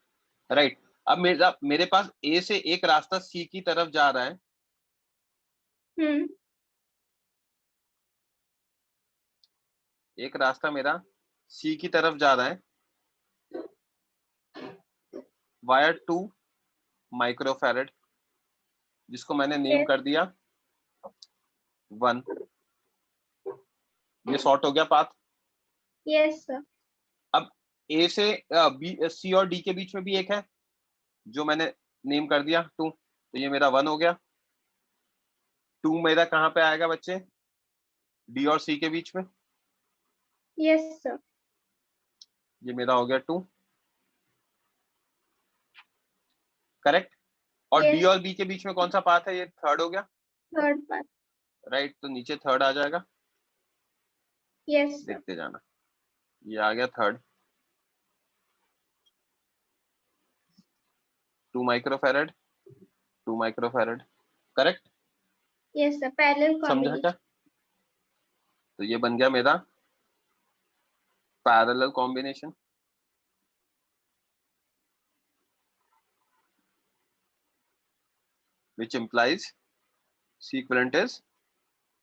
राइट? अब मेरे पास A से एक रास्ता C की तरफ जा रहा है, एक रास्ता मेरा C की तरफ जा रहा है वाया 2 माइक्रोफैरेड, जिसको मैंने नेम कर दिया 1। ये शॉर्ट हो गया पाथ। Yes sir. अब ए से बी, सी और डी के बीच में भी एक है जो मैंने नेम कर दिया 2, तो ये मेरा 1 हो गया। 2 मेरा कहाँ पे आएगा बच्चे? डी और सी के बीच में। Yes sir. ये मेरा हो गया 2। करेक्ट। और Yes. डी और बी के बीच में कौन सा पाथ है? ये थर्ड हो गया, थर्ड पार्ट। राइट। तो नीचे थर्ड आ जाएगा, यस सर। देखते जाना। ये आ गया third, 2 microfarad 2 microfarad, correct. Yes sir, parallel समझा कॉम्बिनेशन। क्या? तो ये बन गया मेरा parallel combination. which implies C equivalent is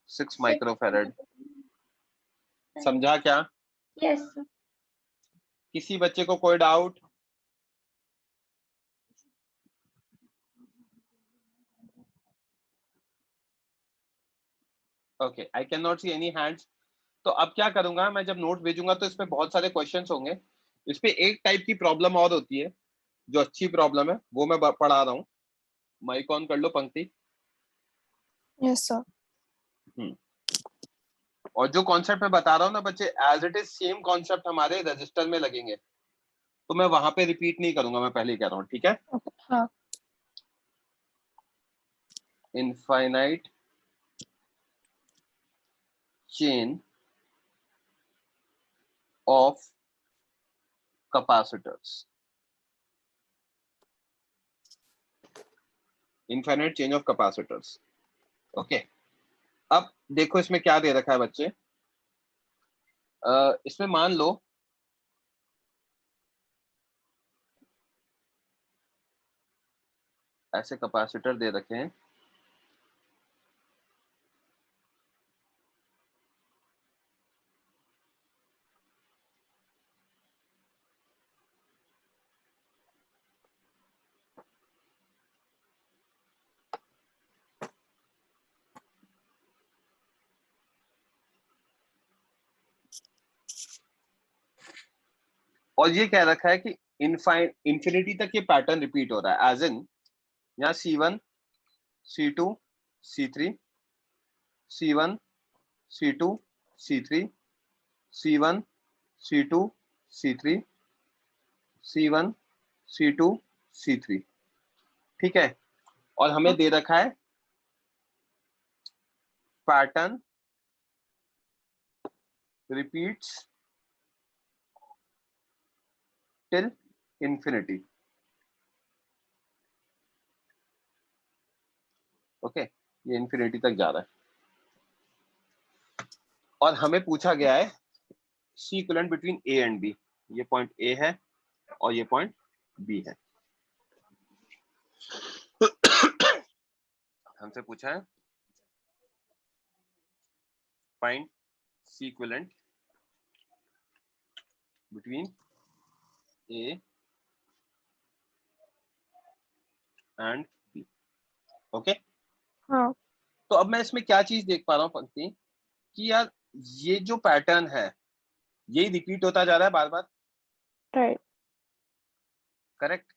6 microfarad. समझा क्या? Yes sir. किसी बच्चे को कोई doubt? Okay, I can not see any hands. तो अब क्या करूंगा मैं, जब नोट भेजूंगा तो इसमें बहुत सारे क्वेश्चंस होंगे। इस पे एक टाइप की प्रॉब्लम और होती है जो अच्छी प्रॉब्लम है, वो मैं पढ़ा रहा हूँ। माइक ऑन कर लो पंक्ति। Yes sir. और जो कॉन्सेप्ट मैं बता रहा हूँ ना बच्चे, as it is same concept हमारे रजिस्टर में लगेंगे, तो मैं वहां पे रिपीट नहीं करूंगा, मैं पहले ही कह रहा हूँ, ठीक है। हाँ। Infinite chain of capacitors, infinite change of capacitors। Okay, अब देखो इसमें क्या दे रखा है बच्चे। इसमें मान लो ऐसे कैपेसिटर दे रखे हैं, और ये कह रखा है कि इंफिनिटी तक ये पैटर्न रिपीट हो रहा है। एज इन यहाँ C1 C2 C3 C1 C2 C3 C1 C2 C3 C1 C2 C3, ठीक है। और हमें दे रखा है pattern repeats till infinity. Okay, ये इंफिनिटी तक जा रहा है। और हमें पूछा गया है C equivalent between A and B। ये पॉइंट A है और ये पॉइंट B है। हमसे पूछा है find C equivalent between A and B। Okay, हाँ। तो अब मैं इसमें क्या चीज देख पा रहा हूँ पंक्ति कि यार ये जो पैटर्न है यही रिपीट होता जा रहा है बार बार, राइट। करेक्ट।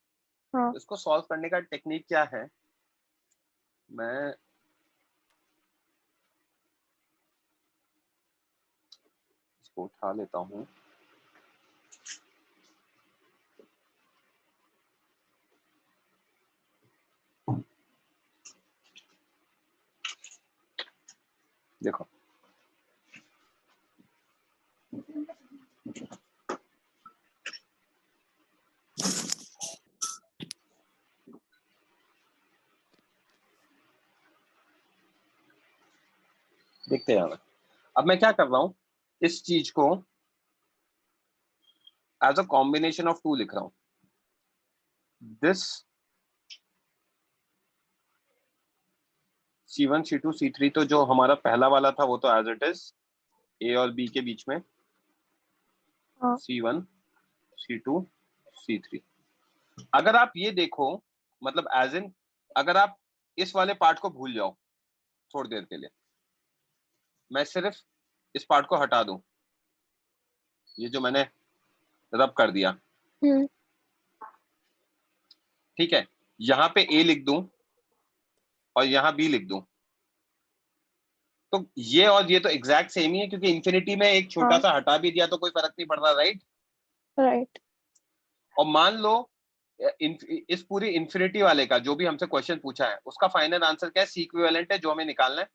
हाँ। इसको सॉल्व करने का टेक्निक क्या है, मैं इसको उठा लेता हूँ। देखो देखते जाना। अब मैं क्या कर रहा हूँ, इस चीज को as a combination of two लिख रहा हूँ। दिस C1 C2 C3 तो जो हमारा पहला वाला था वो तो एज इट इज A और B के बीच में हाँ। C1 C2 C3। अगर आप ये देखो, मतलब एज इन अगर आप इस वाले पार्ट को भूल जाओ थोड़ी देर के लिए, मैं सिर्फ इस पार्ट को हटा दूं, ये जो मैंने रब कर दिया, ठीक है, यहाँ पे A लिख दूं और यहाँ B लिख दूं, तो ये और ये तो एग्जैक्ट सेम ही है, क्योंकि इंफिनिटी में एक छोटा सा हटा भी दिया तो कोई फर्क नहीं पड़ रहा, राइट। राइट। और मान लो इस पूरी इन्फिनिटी वाले का जो भी हमसे क्वेश्चन पूछा है उसका फाइनल आंसर क्या है, सी इक्विवेलेंट है जो हमें निकालना है,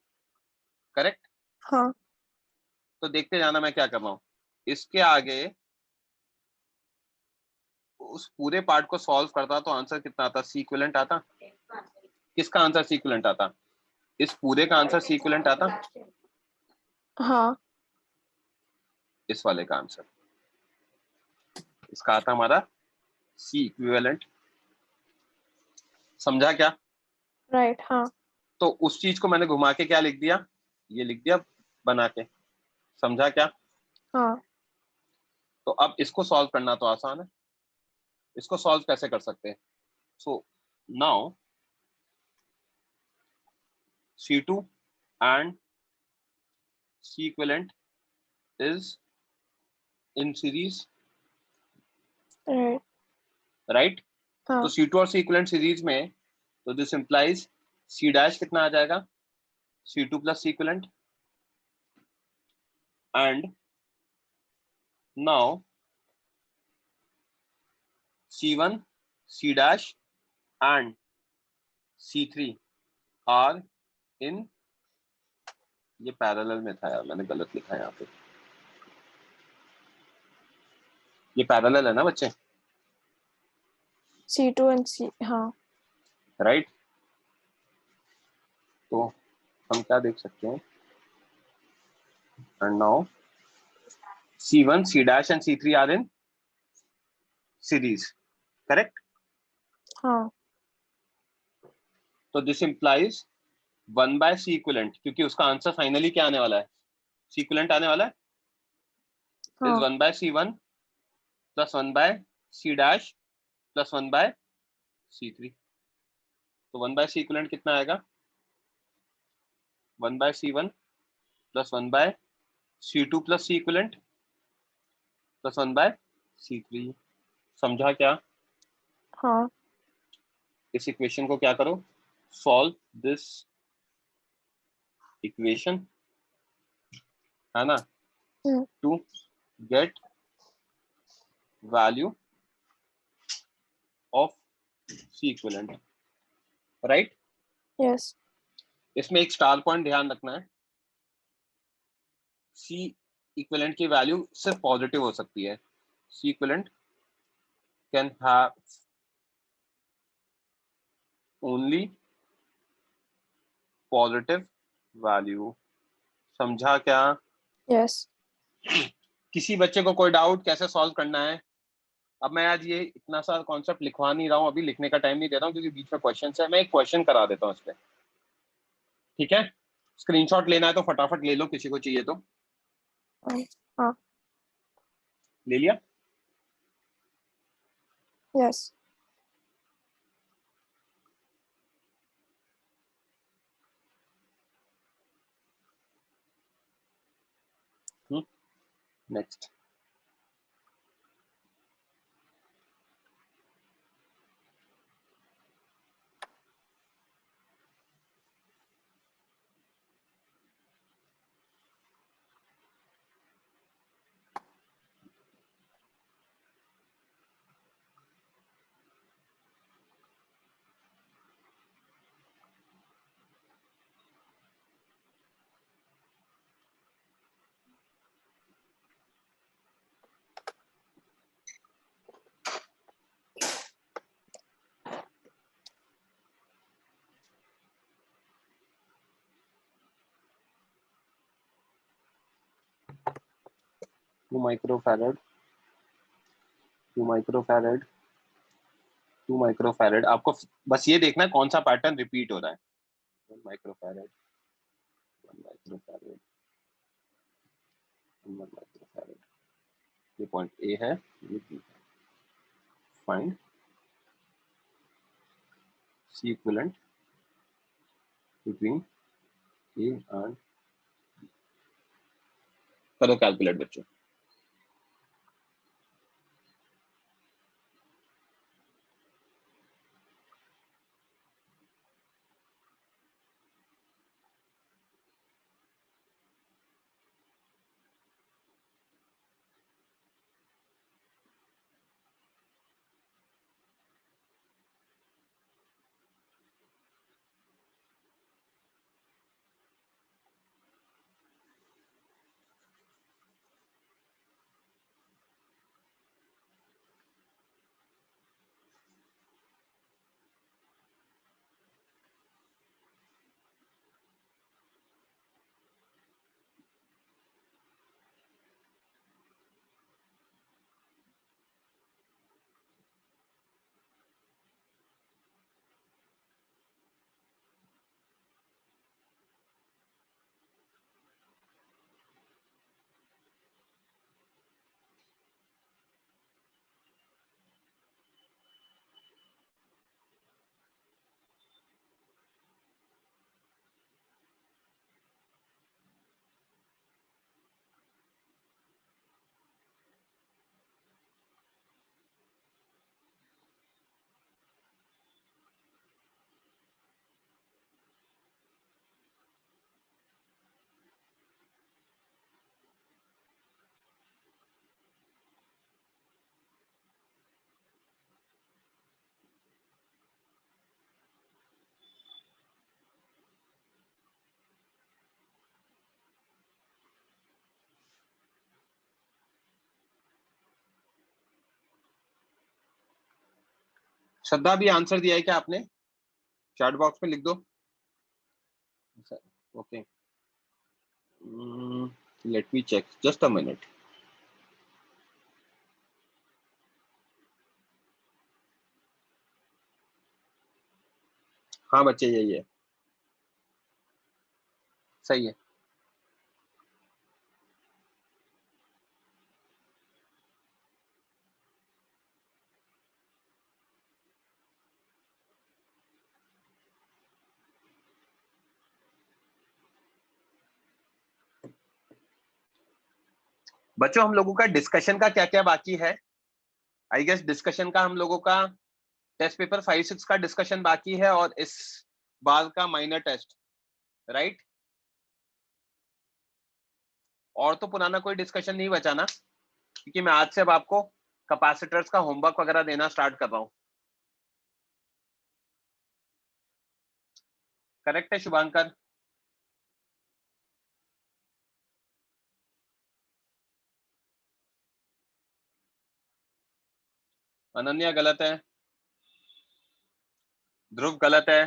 करेक्ट? हाँ तो देखते जाना मैं क्या कर रहा हूँ। इसके आगे उस पूरे पार्ट को सॉल्व करता तो आंसर कितना आता, सी इक्विवेलेंट आता। किसका आंसर सी इक्विवेलेंट आता? इस पूरे का आंसर सी इक्विवेलेंट आता, हाँ इस वाले का आंसर, इसका आता हमारा सी इक्विवेलेंट। समझा क्या? राइट हाँ तो उस चीज को मैंने घुमा के क्या लिख दिया, ये लिख दिया बना के। समझा क्या? हाँ तो अब इसको सॉल्व करना तो आसान है। इसको सॉल्व कैसे कर सकते हैं? So now C2 and C equivalent is in series, right right? हाँ तो C2 और C equivalent सीरीज में, तो दिस implies C dash कितना आ जाएगा, C2 plus C equivalent, and now C1, C dash and C3 are in, ये parallel में था यार, मैंने गलत लिखा है यहाँ पे, ये पैरेलल है ना बच्चे, C2 and C हाँ राइट? तो हम क्या देख सकते हैं, and now C1, C dash and C3 are in series, correct? हाँ तो this implies 1 by C equivalent, क्योंकि उसका आंसर फाइनली क्या आने वाला है, C equivalent आने वाला है, हाँ is 1 by C1 plus 1 by C dash plus 1 by C3। तो 1 by C equivalent कितना आएगा, 1 by C1 plus 1 by C2 plus C equivalent plus 1 by C3। समझा क्या? हाँ इस इक्वेशन को क्या करो, सॉल्व दिस इक्वेशन, है ना, to get value of C equivalent, right? Yes इसमें एक स्टार पॉइंट ध्यान रखना है, C equivalent की वैल्यू सिर्फ पॉजिटिव हो सकती है, C equivalent can have only positive value. समझा क्या? यस किसी बच्चे को कोई डाउट कैसे सॉल्व करना है? अब मैं आज ये इतना सा कॉन्सेप्ट लिखवा नहीं रहा हूँ, अभी लिखने का टाइम नहीं दे रहा हूँ क्योंकि बीच में क्वेश्चन है, मैं एक क्वेश्चन करा देता हूँ इस पे, ठीक है? स्क्रीनशॉट लेना है तो फटाफट ले लो, किसी को चाहिए तो। हाँ ले लिया? Yes next. Two microfarad, 2 microfarad, 2 microfarad. आपको बस ये देखना है कौन सा पैटर्न रिपीट हो रहा है। 1 माइक्रोफैरड, 1 माइक्रोफैरड, 1 माइक्रोफैरड। ये पॉइंट ए है, ये बी है। Find C equivalent between A and, करो कैलकुलेट बच्चों। श्रद्धा भी आंसर दिया है क्या आपने? चैट बॉक्स में लिख दो। Okay, let me check, just a minute. हाँ बच्चे, यही है, सही है। बच्चों, हम लोगों का डिस्कशन का क्या क्या बाकी है? आई गेस डिस्कशन का हम लोगों का टेस्ट पेपर 5-6 का डिस्कशन बाकी है, और इस बार का माइनर टेस्ट, राइट? और तो पुराना कोई डिस्कशन नहीं बचा ना, क्योंकि मैं आज से अब आपको कैपेसिटर्स का होमवर्क वगैरह देना स्टार्ट कर रहा हूं। करेक्ट है शुभांकर? अनन्या गलत है, ध्रुव गलत है,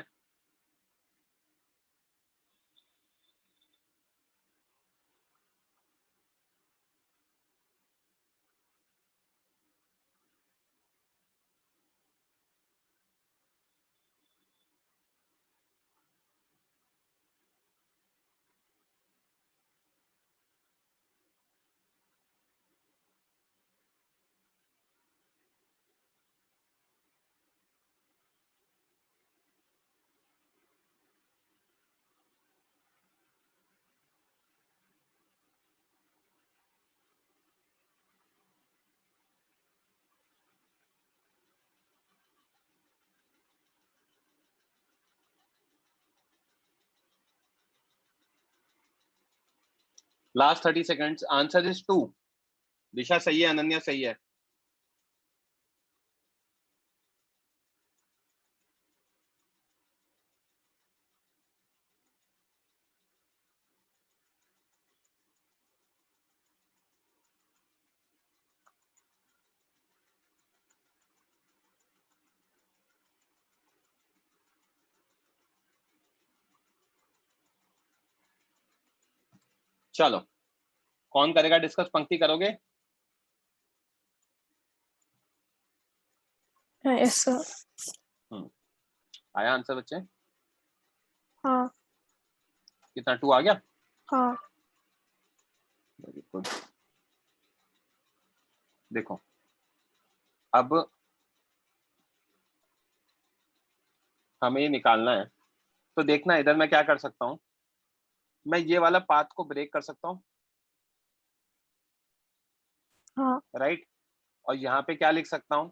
लास्ट 30 सेकेंड्स, आंसर इज 2। दिशा सही है, अनन्या सही है। चलो, कौन करेगा डिस्कस? पंक्ति करोगे? Yes sir. आया आंसर बच्चे? हाँ कितना? 2 आ गया? हाँ। Very good. देखो, अब हमें ये निकालना है, तो देखना इधर मैं क्या कर सकता हूं। मैं ये वाला पाथ को ब्रेक कर सकता हूं, हाँ राइट? और यहाँ पे क्या लिख सकता हूं?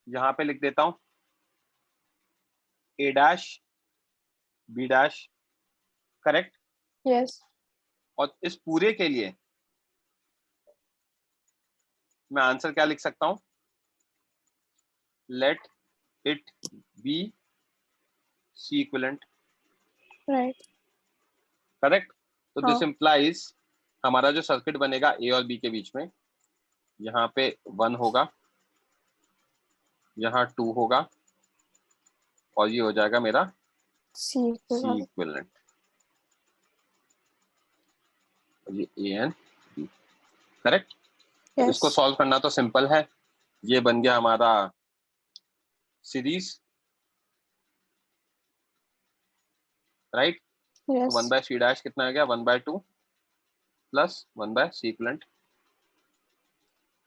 यहाँ पे लिख देता हूं A dash B dash, correct? Yes और इस पूरे के लिए मैं आंसर क्या लिख सकता हूं? Let it be C equivalent, right. Correct? तो दिस हाँ इंप्लाइज हमारा जो सर्किट बनेगा A और B के बीच में, यहाँ पे 1 होगा, यहाँ 2 होगा, और ये हो जाएगा मेरा सी सी इक्विवेलेंट। ये A एंड B, करेक्ट? तो यस इसको सॉल्व करना तो सिंपल है। ये बन गया हमारा सीरीज, राइट? तो 1 यस बाय सी डैश कितना आ गया? 1/2 plus 1 by C equivalent,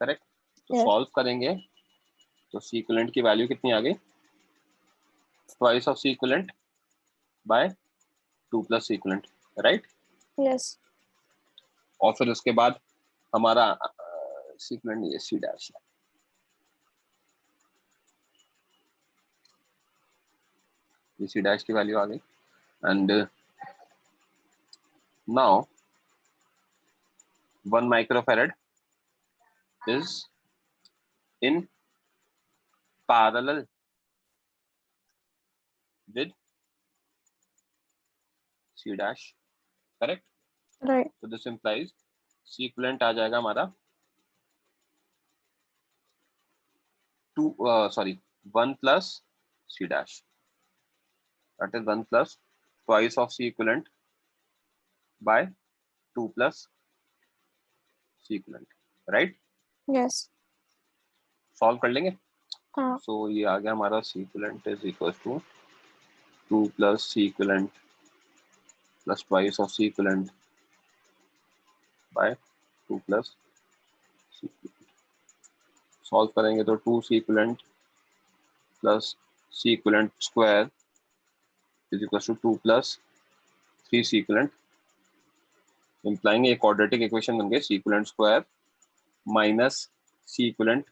correct? तो यस सॉल्व करेंगे तो सी इक्विवेलेंट की वैल्यू कितनी आ गई? Twice of C equivalent by 2 plus C equivalent, right? Yes और फिर उसके बाद हमारा सी इक्विवेलेंट ये सी डैश है। ये सी डैश की वैल्यू आ गई, and now 1 microfarad is in parallel with C dash, correct? Right. So this implies C equivalent आ जाएगा हमारा 2, sorry, 1 plus C dash. That is 1 plus twice of C equivalent by 2 plus C equivalent, right? Yes. Solve कर लेंगे. हाँ. So ये आ गया हमारा C equivalent is equals to 2 plus C equivalent plus twice of C equivalent by 2 plus C equivalent. Solve करेंगे तो 2 C equivalent plus C equivalent square is equals to 2 plus 3 C equivalent, implying a quadratic equation बन गई. C equivalent square minus C equivalent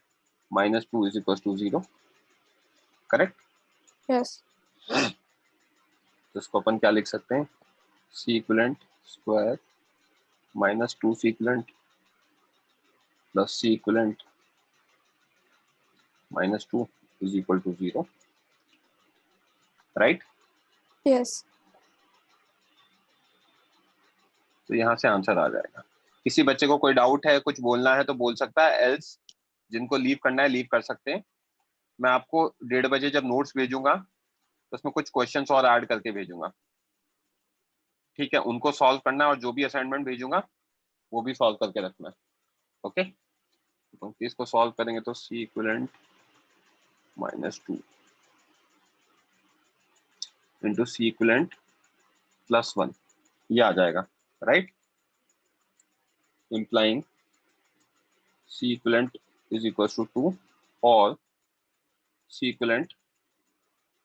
minus 2 is equals to 0. Correct? Yes. तो इसको अपन क्या लिख सकते हैं? C equivalent square minus 2 C equivalent plus C equivalent minus 2 is equal to 0. Right? Yes. तो यहाँ से आंसर आ जाएगा. किसी बच्चे को कोई डाउट है, कुछ बोलना है तो बोल सकता है, एल्स जिनको लीव करना है लीव कर सकते हैं. मैं आपको 1:30 बजे जब नोट्स भेजूंगा तो उसमें कुछ क्वेश्चंस और ऐड करके भेजूंगा. ठीक है, उनको सॉल्व करना है और जो भी असाइनमेंट भेजूंगा वो भी सॉल्व करके रखना है. ओके, तो इसको सॉल्व करेंगे तो C equivalent minus 2 into C equivalent plus 1 ये आ जाएगा. Right? implying C equivalent is equals to 2 और C equivalent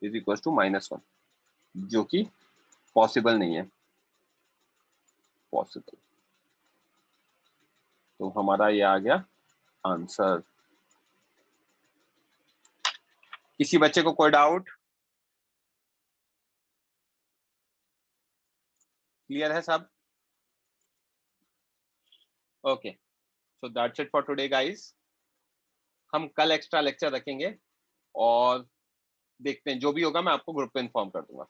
is equals to minus 1, जो कि पॉसिबल नहीं है. पॉसिबल. तो हमारा ये आ गया आंसर. किसी बच्चे को कोई डाउट? क्लियर है सब? Okay, so that's it for today guys. हम कल एक्स्ट्रा लेक्चर रखेंगे और देखते हैं, जो भी होगा मैं आपको ग्रुप पे इन्फॉर्म कर दूंगा.